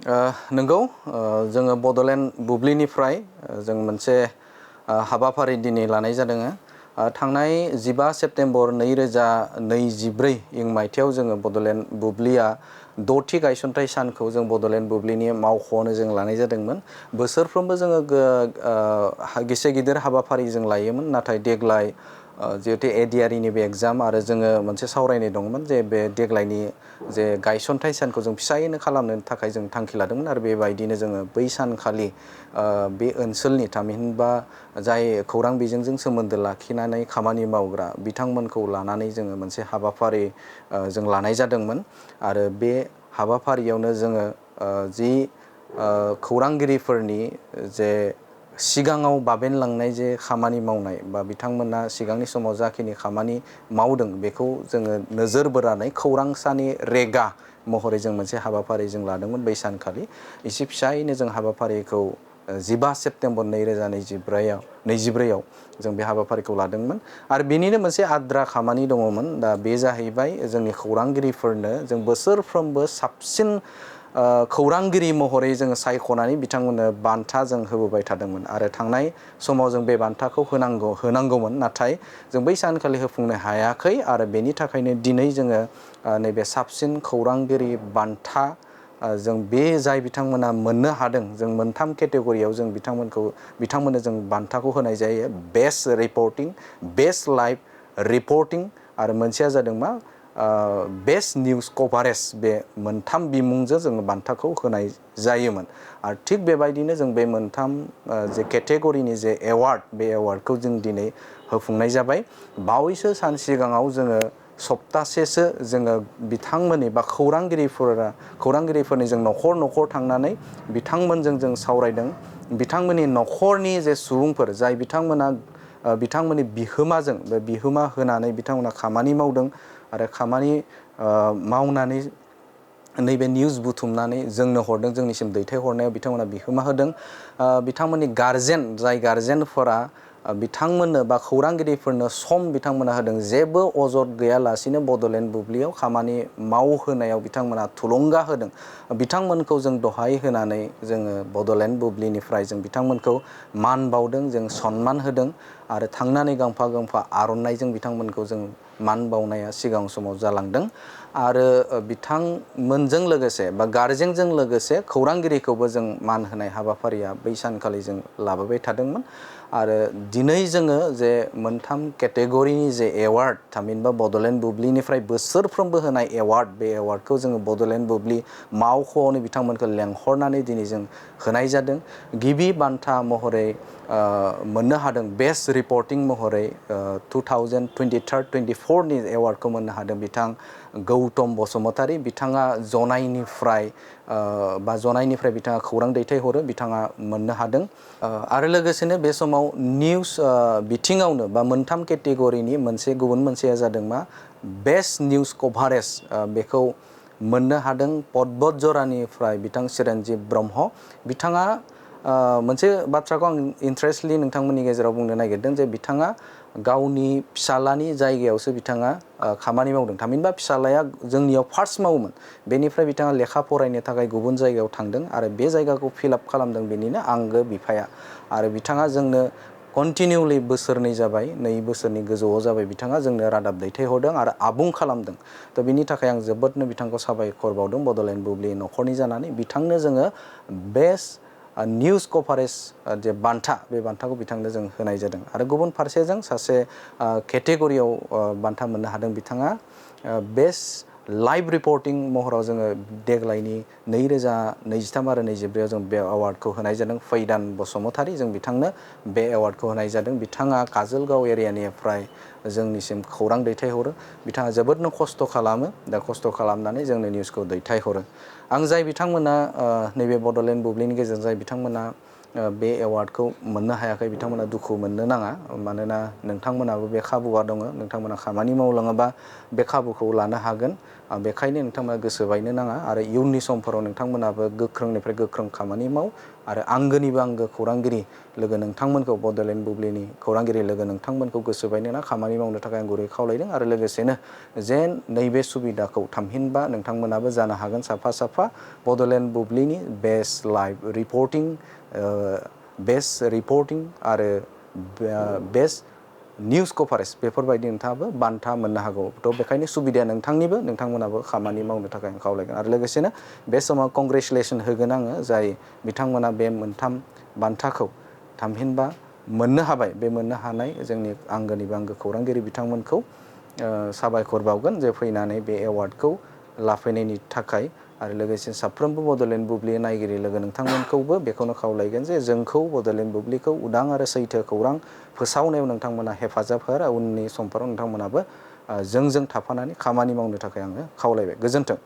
नंगौ जोङो बड'लेण्ड बुब्लिनिफ्राय जों मोनसे हाबाफारि दिनै लानाय जादों। थांनाय 15 सेप्तेम्बर 2024 इं मायथाइयाव जोङो बड'लेण्ड बुब्लिया 6थि गायसनथाइ सानखौ जों बड'लेण्ड बुब्लिनि मावख'आवनो जों लानाय जादोंमोन। बोसोरफ्रोमबो जोङो गिसे गिदिर हाबाफारि जों लायोमोन, नाथाय देग्लाय जिहेतु एडिआरइनिबो एग्जाम आरो जोङो मोनसे सावरायनाय दंमोन जे बे देग्लायनि जे गायसनथाइ सानखौ जों फिसायैनो खालामनो थाखाय जों थांखि लादोंमोन आरो बेबायदिनो जोङो बै सानखालि बे ओनसोलनि थामहिनबा जाय खौरां बिजोंजों सोमोन्दो लाखिनानै खामानि मावग्रा बिथांमोनखौ लानानै जोङो मोनसे हाबाफारि जों लानाय जादोंमोन आरो बे हाबाफारियावनो जोङो जि खौरांगिरिफोरनि जे सिगाङाव बाबेनलांनाय जे खामानि मावनाय बा बिथांमोना सिगांनि समाव जाखिनि खामानि मावदों बेखौ जोङो नोजोर बोनानै खौरांसानि रेगा महरै जों मोनसे हाबाफारि जों लादोंमोन। बै सानखालि एसे फिसायैनो जों हाबाफारिखौ 15 सेप्तेम्बर 2024 जों बे हाबाफारिखौ लादोंमोन आरो बेनिनो मोनसे आद्रा खामानि दङमोन। दा बे जाहैबाय जोंनि खौरांगिरिफोरनो जों बोसोरफ्रोमबो साबसिन खौरांगिरि महरै जोङो सायख'नानै बिथांमोननो बान्था जों होबोबाय थादोंमोन आरो थांनाय समाव जों बे बान्थाखौ होनांगौमोन, नाथाय जों बै सानखालि होफुंनो हायाखै आरो बेनि थाखायनो दिनै जोङो नैबे साबसिन खौरांगिरि बान्था जों बे जाय बिथांमोना मोननो हादों, जों मोनथाम केटेगरियाव जों बिथांमोननो जों बान्थाखौ होनाय जायो। बेस्ट रिपर्टिं, बेस्ट लाइभ रिपर्टिं आरो मोनसेया जादों मा बेस्ट निउज कभारेज। बे मोनथाम बिमुंजों जोङो बान्थाखौ होनाय जायोमोन आरो थिग बेबायदिनो जों बे मोनथाम जे केटेगरिनि जे एवार्ड, बे एवार्डखौ जों दिनै होफुंनाय जाबाय। बावैसो सान सिगाङाव जोङो सप्तासेसो जोङो बिथांमोननि बा खौरांगिरिफोरनि जों न'खर न'खर थांनानै बिथांमोनजों जों सावरायदों। बिथांमोननि न'खरनि जे सुबुंफोर जाय बिथांमोना बिथांमोननि बिहोमाजों बे बिहोमा होनानै बिथांमोना खामानि मावदों आरो खामानि मावनानै नैबे निउज बुथुमनानै जोंनो हरदों, जोंनिसिम दैथायहरनायाव बिथांमोना बिहोमा होदों। बिथांमोननि गारजेन, जाय गारजेनफोरा बिथांमोननो बा खौरांगिरिफोरनो सम बिथांमोना होदों, जेबो अजद गैयालासिनो बड'लेण्ड बुब्लियाव खामानि मावहोनायाव बिथांमोना थुलुंगा होदों। बिथांमोनखौ जों दहाय होनानै जोङो बड'लेण्ड बुब्लिनिफ्राय जों बिथांमोनखौ मान बावदों, जों सनमान होदों आरो थांनानै गांफा गांफा आर'नाइजों बिथांमोनखौ जों मान बावनाया सिगां समाव जालांदों आरो बिथांमोनजों लोगोसे बा गारजेनजों लोगोसे खौरांगिरिखौबो जों मान होनाय हाबाफारिया बै सानखालि जों लाबोबाय थादोंमोन। आरो दिनै जोङो जे मोनथाम केटेगरिनि जे एवार्ड, थामहिनबा बड'लेण्ड बुब्लिनिफ्राय बोसोरफ्रोमबो होनाय एवार्ड, बे एवार्डखौ जोङो बड'लेण्ड बुब्लि मावख'आवनो बिथांमोनखौ लेंहरनानै दिनै जों होनाय जादों। गिबि बान्था महरै मोननो हादों बेस्ट रिपर्टिं महरै 2023-24 नि एवार्डखौ मोननो हादों बिथां गौतम बसुमतारी। बिथाङा जनाइनिफ्राय बिथाङा खौरां दैथायहरो, बिथाङा मोननो हादों। आरो लोगोसेनो बे समाव निउज बिथिङावनो बा मोनथाम केटेगरिनि गुबुन मोनसेया जादों मा बेस्ट निउज कभारेज, बेखौ मोननो हादों पद्मत जरानिफ्राय बिथां चिरन्जीब ब्रह्म। बिथाङा मोनसे बाथ्राखौ आं इन्ट्रेस्टलि नोंथांमोननि गेजेराव बुंनो नागिरदों जे बिथाङा गावनि फिसालानि जायगायावसो बिथाङा खामानि मावदों। थामहिनबा फिसालाया जोंनियाव फार्स्ट मावोमोन, बेनिफ्राय बिथाङा लेखा फरायनो थाखाय गुबुन जायगायाव थांदों आरो बे जायगाखौ फिलआप खालामदों बेनिनो आंगो बिफाया। आरो बिथाङा जोंनो कन्टिनिउलि बोसोरनै जाबाय, 2 बोसोरनि गोजौआव जाबाय बिथाङा जोंनो रादाब दैथायहरदों आरो आबुं खालामदों। थ' बिनि थाखाय आं जोबोदनो बिथांखौ साबायखर बावदों बड'लेण्ड बुब्लि न'खरनि जानानै। बिथांनो जोङो बेस्ट निउज कभारेज जे बान्था, बे बान्थाखौ बिथांनो जों होनाय जादों। आरो गुबुन फारसेजों सासे केटेगरियाव बान्था मोननो हादों बिथाङा बेस्ट लाइभ रिपर्टिं महराव जोङो देग्लायनि 2023 आरो 2024 जों बे एवार्डखौ होनाय जादों फैदान बसुमतारी। जों बिथांनो बे एवार्डखौ होनाय जादों। बिथाङा काजलगांव एरियानिफ्राय जोंनिसिम खौरां दैथायहरो। बिथाङा जोबोदनो खस्थ' खालामो, दा खस्थ' खालामनानै जोंनो निउसखौ दैथायहरो। आं जाय बिथांमोना नैबे बड'लेण्ड बुब्लिनि गेजेरजों जाय बिथांमोना बे एवार्डखौ मोननो हायाखै, बिथांमोना दुखु मोननो नाङा। मानोना नोंथांमोनाबो बे खाबुआ दङ, नोंथांमोना खामानि मावलाङोबा बे खाबुखौ लानो हागोन बेखायनो नोंथांमोना गोसो बायनो नाङा आरो इयुननि समफोराव नोंथांमोनाबो गोख्रोंनिफ्राय गोख्रों खामानि माव आरो आंगोनिबो आंगो खौरांगिरि लोगो नोंथांमोनखौ बड'लेण्ड बुब्लिनि खौरांगिरि लोगो नोंथांमोनखौ गोसो बायनो ना खामानि मावनो थाखाय आं गुरै खावलायदों आरो लोगोसेनो जेन नैबे सुबिदाखौ थामहिनबा नोंथांमोनाबो जानो हागोन साफा साफा बड'लेण्ड बुब्लिनि बेस्ट लाइभ रिपर्टिं आरो बेस्ट निउज कभारेज बेफोरबायदि नोंथाङाबो बान्था मोननो हागौ। थ' बेखायनो सुबिदाया नोंथांनिबो नोंथांमोनाबो खामानि मावनो थाखाय आं खावलायगोन आरो लोगोसेनो बे समाव कंग्रेचुलेसन होगोन आङो जाय बिथांमोना बे मोनथाम बान्थाखौ थामहिनबा मोननो हाबाय बे मोननो हानाय जोंनि आंगोनिबो आंगो खौरांगिरि बिथांमोनखौ साबायखर बावगोन जे फैनानै बे एवार्डखौ लाफैनायनि थाखाय आरो लोगोसे साफ्रोमबो बड'लेण्ड बुब्लि नायगिरि लोगो नोंथांमोनखौबो बेखौनो खावलायगोन जे जोंखौ बड'लेण्ड बुब्लिखौ उदां आरो सैथो खौरां फोसावनायाव नोंथांमोना हेफाजाब हो उननि समफोराव नोंथांमोनाबो जोंजों थाफानानै खामानि मावनो थाखाय आङो खावलायबाय। गोजोन्थों।